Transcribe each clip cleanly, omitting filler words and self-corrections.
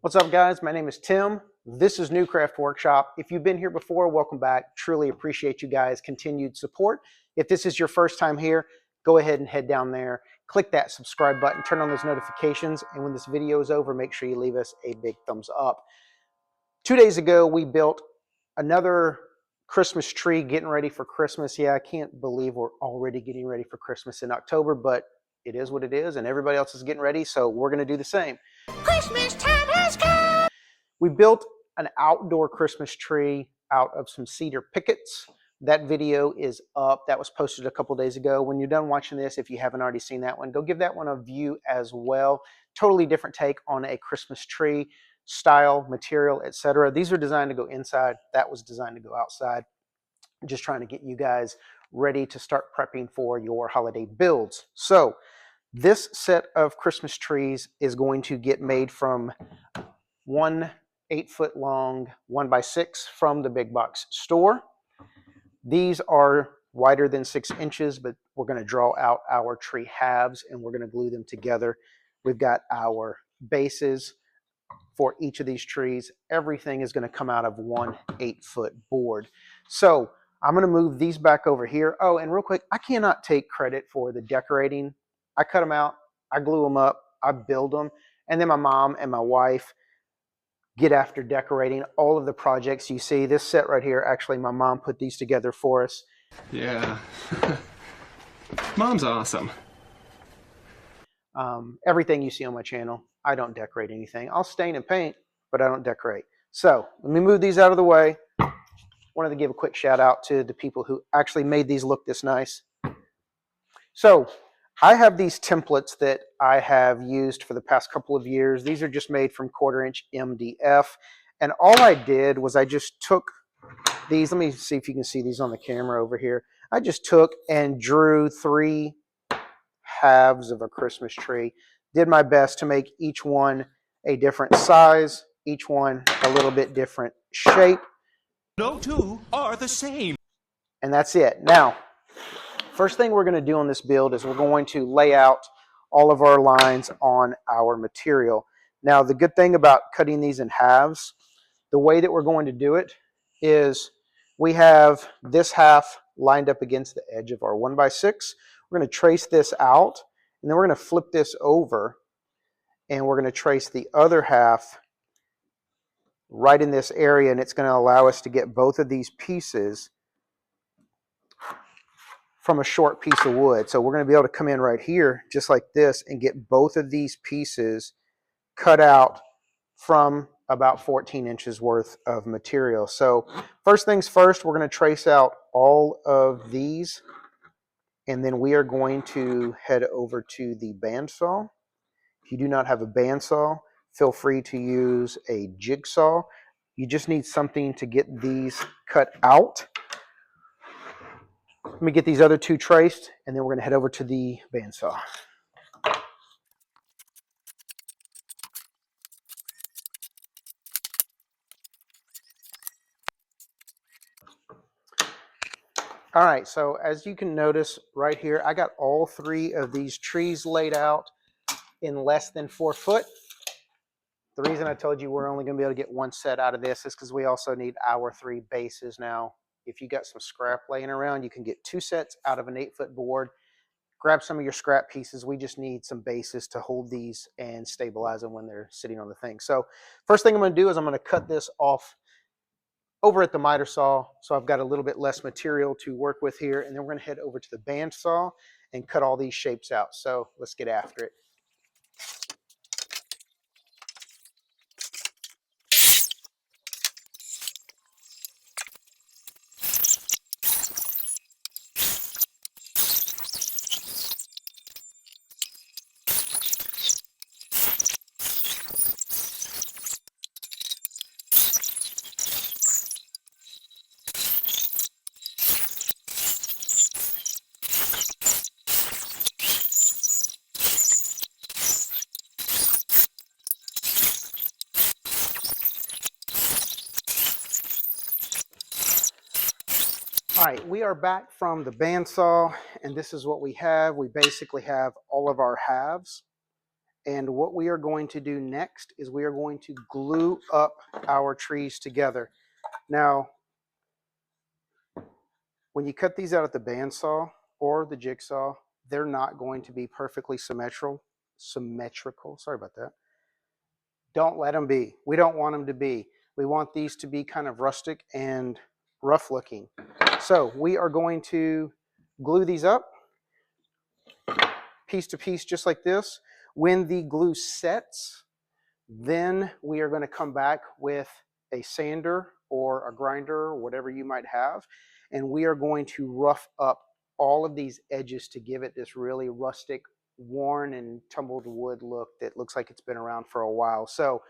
What's up, guys? My name is Tim. This is New Craft Workshop. If you've been here before, welcome back. Truly appreciate you guys' continued support. If this is your first time here, go ahead and head down there, click that subscribe button, turn on those notifications, and when this video is over, make sure you leave us a big thumbs up. 2 days ago, we built another Christmas tree, getting ready for Christmas. Yeah, I can't believe we're already getting ready for Christmas in October, but it is what it is, and everybody else is getting ready, so we're going to do the same. Christmas time has come! We built an outdoor Christmas tree out of some cedar pickets. That video is up. That was posted a couple days ago. When you're done watching this, if you haven't already seen that one, go give that one a view as well. Totally different take on a Christmas tree, style, material, etc. These are designed to go inside. That was designed to go outside. Just trying to get you guys ready to start prepping for your holiday builds. So this set of Christmas trees is going to get made from one 8-foot long 1x6 from the big box store. These are wider than 6 inches, but we're going to draw out our tree halves and we're going to glue them together. We've got our bases for each of these trees. Everything is going to come out of one 8-foot board. So I'm going to move these back over here. Oh, and real quick, I cannot take credit for the decorating. I cut them out, I glue them up, I build them, and then my mom and my wife get after decorating all of the projects you see. This set right here, actually my mom put these together for us. Yeah. Mom's awesome. Everything you see on my channel, I don't decorate anything. I'll stain and paint, but I don't decorate. So let me move these out of the way. Wanted to give a quick shout out to the people who actually made these look this nice. So I have these templates that I have used for the past couple of years. These are just made from 1/4-inch MDF. And all I did was I just took these. Let me see if you can see these on the camera over here. I just took and drew 3 halves of a Christmas tree. Did my best to make each one a different size, each one a little bit different shape. No two are the same. And that's it. Now, first thing we're going to do on this build is we're going to lay out all of our lines on our material. Now, the good thing about cutting these in halves, the way that we're going to do it is we have this half lined up against the edge of our 1x6. We're going to trace this out, and then we're going to flip this over, and we're going to trace the other half right in this area, and it's going to allow us to get both of these pieces from a short piece of wood. So we're going to be able to come in right here just like this and get both of these pieces cut out from about 14 inches worth of material. So first things first, we're going to trace out all of these, and then we are going to head over to the bandsaw. If you do not have a bandsaw, feel free to use a jigsaw. You just need something to get these cut out. Let me get these other 2 traced, and then we're going to head over to the bandsaw. All right, so as you can notice right here, I got all 3 of these trees laid out in less than 4 foot. The reason I told you we're only going to be able to get 1 set out of this is because we also need our 3 bases. Now, if you got some scrap laying around, you can get 2 sets out of an 8-foot board. Grab some of your scrap pieces. We just need some bases to hold these and stabilize them when they're sitting on the thing. So first thing I'm going to do is I'm going to cut this off over at the miter saw, so I've got a little bit less material to work with here, and then we're going to head over to the band saw and cut all these shapes out. So let's get after it. All right, we are back from the bandsaw, and this is what we have. We basically have all of our halves, And what we are going to do next is we are going to glue up our trees together. Now, when you cut these out at the bandsaw or the jigsaw, they're not going to be perfectly symmetrical. Sorry about that. Don't let them be. We don't want them to be. We want these to be kind of rustic and rough looking. So we are going to glue these up piece to piece just like this. When the glue sets, then we are going to come back with a sander or a grinder or whatever you might have, and we are going to rough up all of these edges to give it this really rustic, worn and tumbled wood look that looks like it's been around for a while. So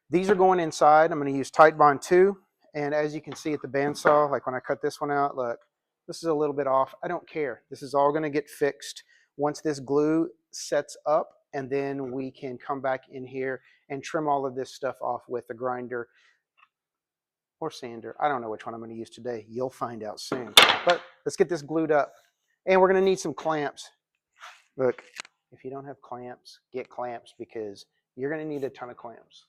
these are going inside. I'm going to use Titebond 2, and as you can see at the bandsaw, like when I cut this one out, look, this is a little bit off. I don't care. This is all going to get fixed once this glue sets up, and then we can come back in here and trim all of this stuff off with the grinder or sander. I don't know which one I'm going to use today. You'll find out soon. But let's get this glued up. And we're going to need some clamps. Look, if you don't have clamps, get clamps because you're going to need a ton of clamps.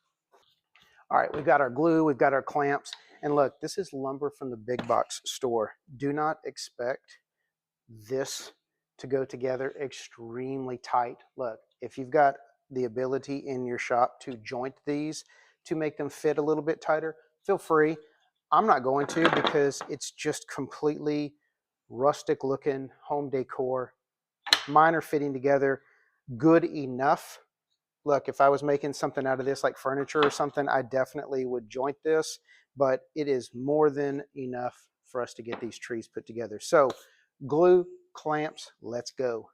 All right, we've got our glue, we've got our clamps, and look, this is lumber from the big box store. Do not expect this to go together extremely tight. Look, if you've got the ability in your shop to joint these to make them fit a little bit tighter, feel free. I'm not going to because it's just completely rustic looking home decor. Mine are fitting together good enough. Look, if I was making something out of this like furniture or something, I definitely would joint this, but it is more than enough for us to get these trees put together. So glue, clamps, let's go.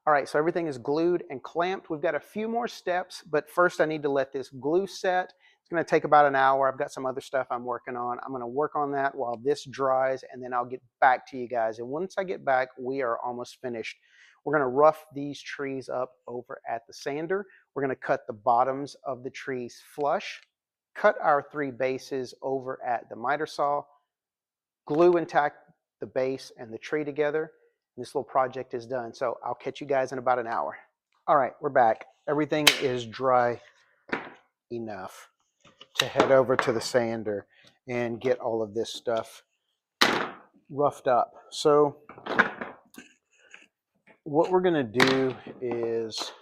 All right, so everything is glued and clamped. We've got a few more steps, but first I need to let this glue set. It's going to take about an hour. I've got some other stuff I'm working on. I'm going to work on that while this dries, and then I'll get back to you guys. And once I get back, we are almost finished. We're going to rough these trees up over at the sander. We're going to cut the bottoms of the trees flush, cut our 3 bases over at the miter saw, glue and tack the base and the tree together. This little project is done. So I'll catch you guys in about an hour. All right, we're back. Everything is dry enough to head over to the sander and get all of this stuff roughed up. So what we're going to do is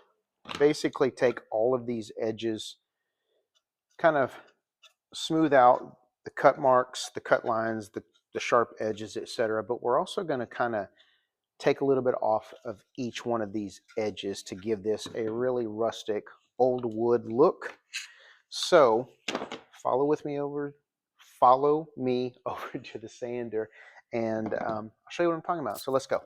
basically take all of these edges, kind of smooth out the cut marks, the cut lines, the sharp edges, etc. But we're also going to kind of take a little bit off of each one of these edges to give this a really rustic old wood look. So follow me over to the sander, and I'll show you what I'm talking about. So let's go.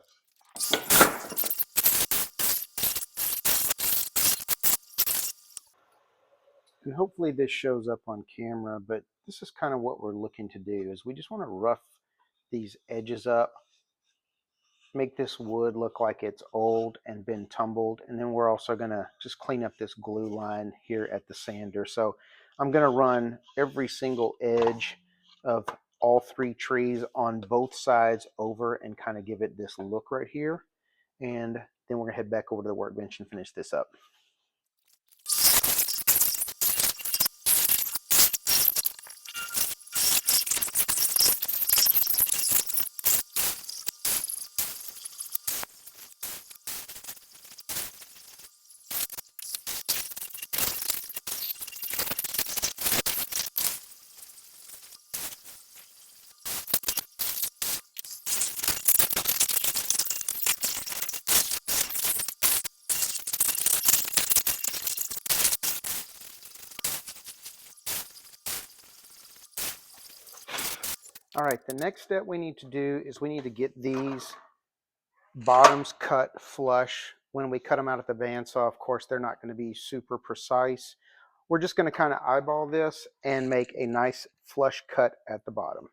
And hopefully this shows up on camera, but this is kind of what we're looking to do is we just want to rough these edges up, make this wood look like it's old and been tumbled, and then we're also going to just clean up this glue line here at the sander. So I'm going to run every single edge of all 3 trees on both sides over and kind of give it this look right here, and then we're going to head back over to the workbench and finish this up. All right, the next step we need to do is we need to get these bottoms cut flush. When we cut them out at the bandsaw, of course, they're not going to be super precise. We're just going to kind of eyeball this and make a nice flush cut at the bottom.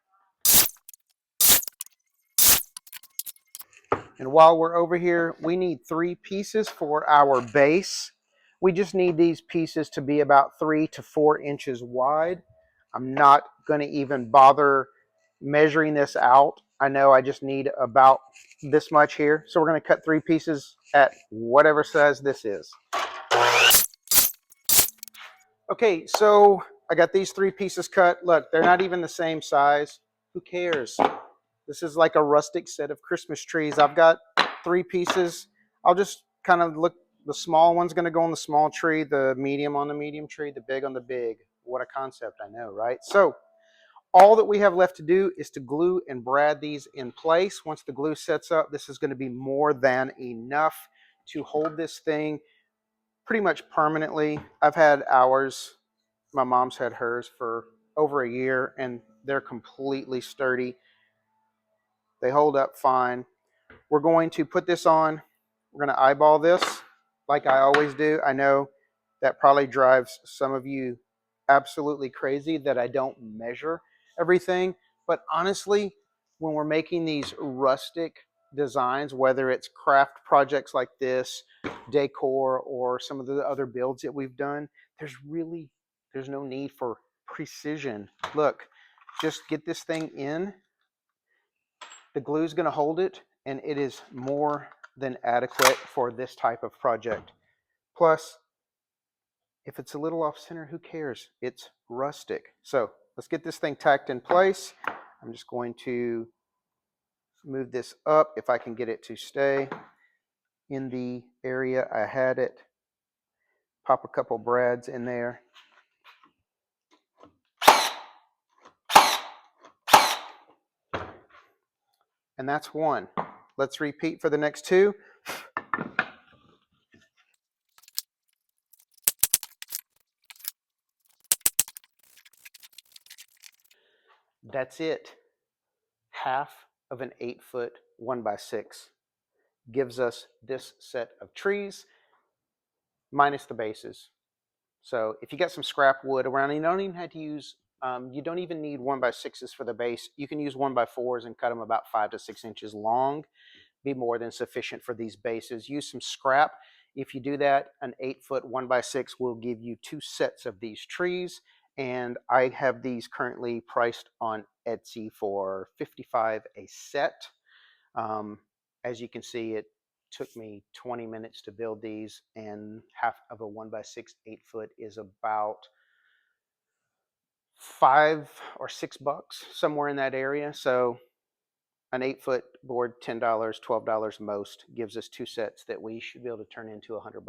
And while we're over here, we need 3 pieces for our base. We just need these pieces to be about 3 to 4 inches wide. I'm not going to even bother measuring this out. I know I just need about this much here. So we're going to cut 3 pieces at whatever size this is. Okay, so I got these 3 pieces cut. Look, they're not even the same size. Who cares? This is like a rustic set of Christmas trees. I've got 3 pieces. I'll just kind of look. The small one's going to go on the small tree, the medium on the medium tree, the big on the big. What a concept, I know, right? So all that we have left to do is to glue and brad these in place. Once the glue sets up, this is going to be more than enough to hold this thing pretty much permanently. I've had ours. My mom's had hers for over a year, and they're completely sturdy. They hold up fine. We're going to put this on. We're going to eyeball this like I always do. I know that probably drives some of you absolutely crazy that I don't measure everything. But honestly, when we're making these rustic designs, whether it's craft projects like this, decor, or some of the other builds that we've done, there's no need for precision. Look, just get this thing in. The glue is going to hold it, and it is more than adequate for this type of project. Plus, if it's a little off center, who cares? It's rustic. So let's get this thing tacked in place. I'm just going to move this up if I can get it to stay in the area I had it. Pop a couple brads in there. And that's one. Let's repeat for the next 2. That's it. Half of an 8-foot 1x6 gives us this set of trees minus the bases. So if you got some scrap wood around, you don't even have to use, you don't even need 1x6s for the base. You can use 1x4s and cut them about 5 to 6 inches long. Be more than sufficient for these bases. Use some scrap. If you do that, an 8-foot 1x6 will give you 2 sets of these trees. And I have these currently priced on Etsy for $55 a set. As you can see, it took me 20 minutes to build these, and half of a 1x6 8-foot is about $5 or $6, somewhere in that area. So an 8-foot board, $10, $12 most, gives us 2 sets that we should be able to turn into $100.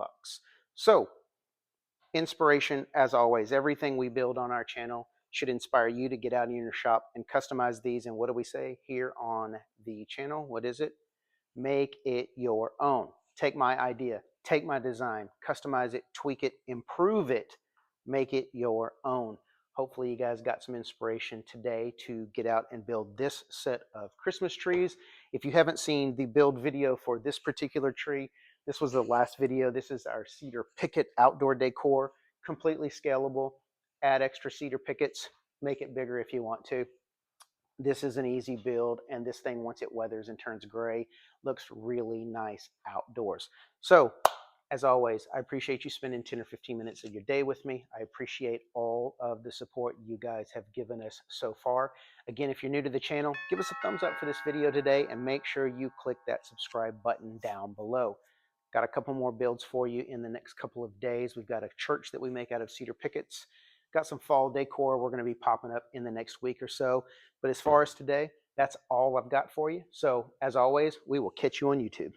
So inspiration, as always. Everything we build on our channel should inspire you to get out in your shop and customize these. And what do we say here on the channel? What is it? Make it your own. Take my idea, take my design, customize it, tweak it, improve it, make it your own. Hopefully you guys got some inspiration today to get out and build this set of Christmas trees. If you haven't seen the build video for this particular tree, this was the last video. This is our cedar picket outdoor decor, completely scalable. Add extra cedar pickets, make it bigger if you want to. This is an easy build, and this thing, once it weathers and turns gray, looks really nice outdoors. So, as always, I appreciate you spending 10 or 15 minutes of your day with me. I appreciate all of the support you guys have given us so far. Again, if you're new to the channel, give us a thumbs up for this video today, and make sure you click that subscribe button down below. Got a couple more builds for you in the next couple of days. We've got a church that we make out of cedar pickets. Got some fall decor we're going to be popping up in the next week or so. But as far as today, that's all I've got for you. So as always, we will catch you on YouTube.